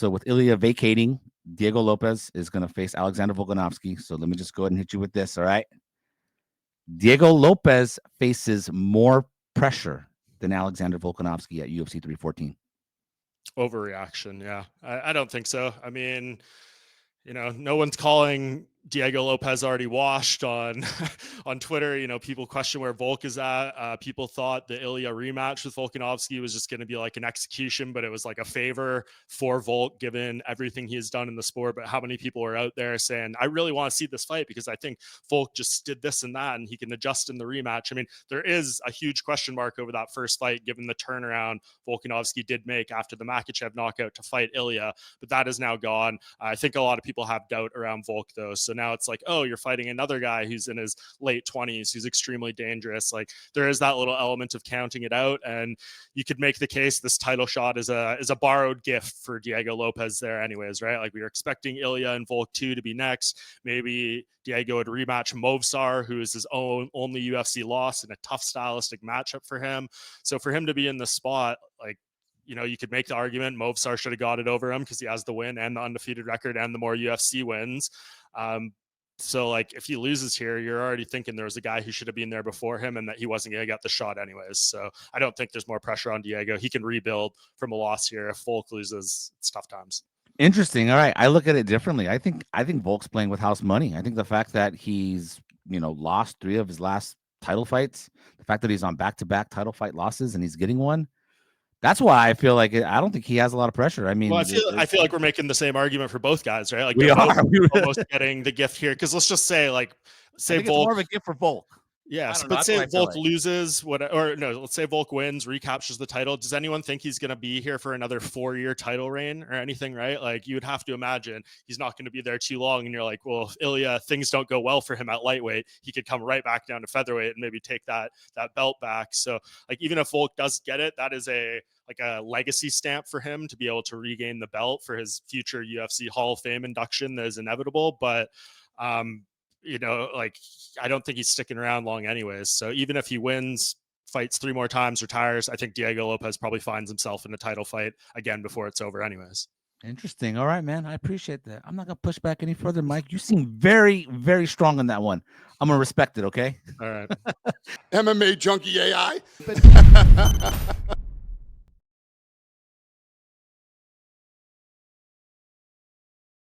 So with Ilya vacating, Diego Lopes is going to face Alexander Volkanovski. So let me just go ahead and hit you with this. All right. Diego Lopes faces more pressure than Alexander Volkanovski at UFC 314. Overreaction. Yeah. I don't think so. I mean, no one's calling Diego Lopes already washed on on Twitter. People question where Volk is at. People thought the Ilya rematch with Volkanovski was just going to be like an execution, but it was like a favor for Volk given everything he has done in the sport. But how many people are out there saying, I really want to see this fight because I think Volk just did this and that and he can adjust in the rematch. I mean, there is a huge question mark over that first fight given the turnaround Volkanovski did make after the Makhachev knockout to fight Ilya, but that is now gone. I think a lot of people have doubt around Volk though. So now it's like, oh, you're fighting another guy who's in his late 20s, who's extremely dangerous. Like there is that little element of counting it out. And you could make the case this title shot is a borrowed gift for Diego Lopes there anyways, right? Like we were expecting Ilya and Volk 2 to be next. Maybe Diego would rematch Movsar, who is his only UFC loss in a tough stylistic matchup for him. So for him to be in the spot, like, you could make the argument Movsar should have got it over him because he has the win and the undefeated record and the more UFC wins. So like if he loses here, you're already thinking there was a guy who should have been there before him and that he wasn't going to get the shot anyways. So I don't think there's more pressure on Diego. He can rebuild from a loss here. If Volk loses, it's tough times. Interesting. All right. I look at it differently. I think Volk's playing with house money. I think the fact that he's, lost 3 of his last title fights, the fact that he's on back-to-back title fight losses and he's getting one, that's why I feel like I don't think he has a lot of pressure. I mean, well, I feel like we're making the same argument for both guys, right? Like we are almost getting the gift here because let's just say Volk, it's more of a gift for Volk. Yes, but say Volk loses, let's say Volk wins, recaptures the title. Does anyone think he's going to be here for another 4-year title reign or anything, right? Like you would have to imagine he's not going to be there too long. And you're like, well, if Ilya, things don't go well for him at lightweight, he could come right back down to featherweight and maybe take that belt back. So like, even if Volk does get it, that is a legacy stamp for him to be able to regain the belt for his future UFC Hall of Fame induction that is inevitable. But, I don't think he's sticking around long anyways. So even if he wins, fights 3 more times, retires, I think Diego Lopes probably finds himself in a title fight again before it's over anyways. Interesting. All right, man. I appreciate that. I'm not going to push back any further, Mike. You seem very, very strong on that one. I'm going to respect it, okay? All right. MMA Junkie AI.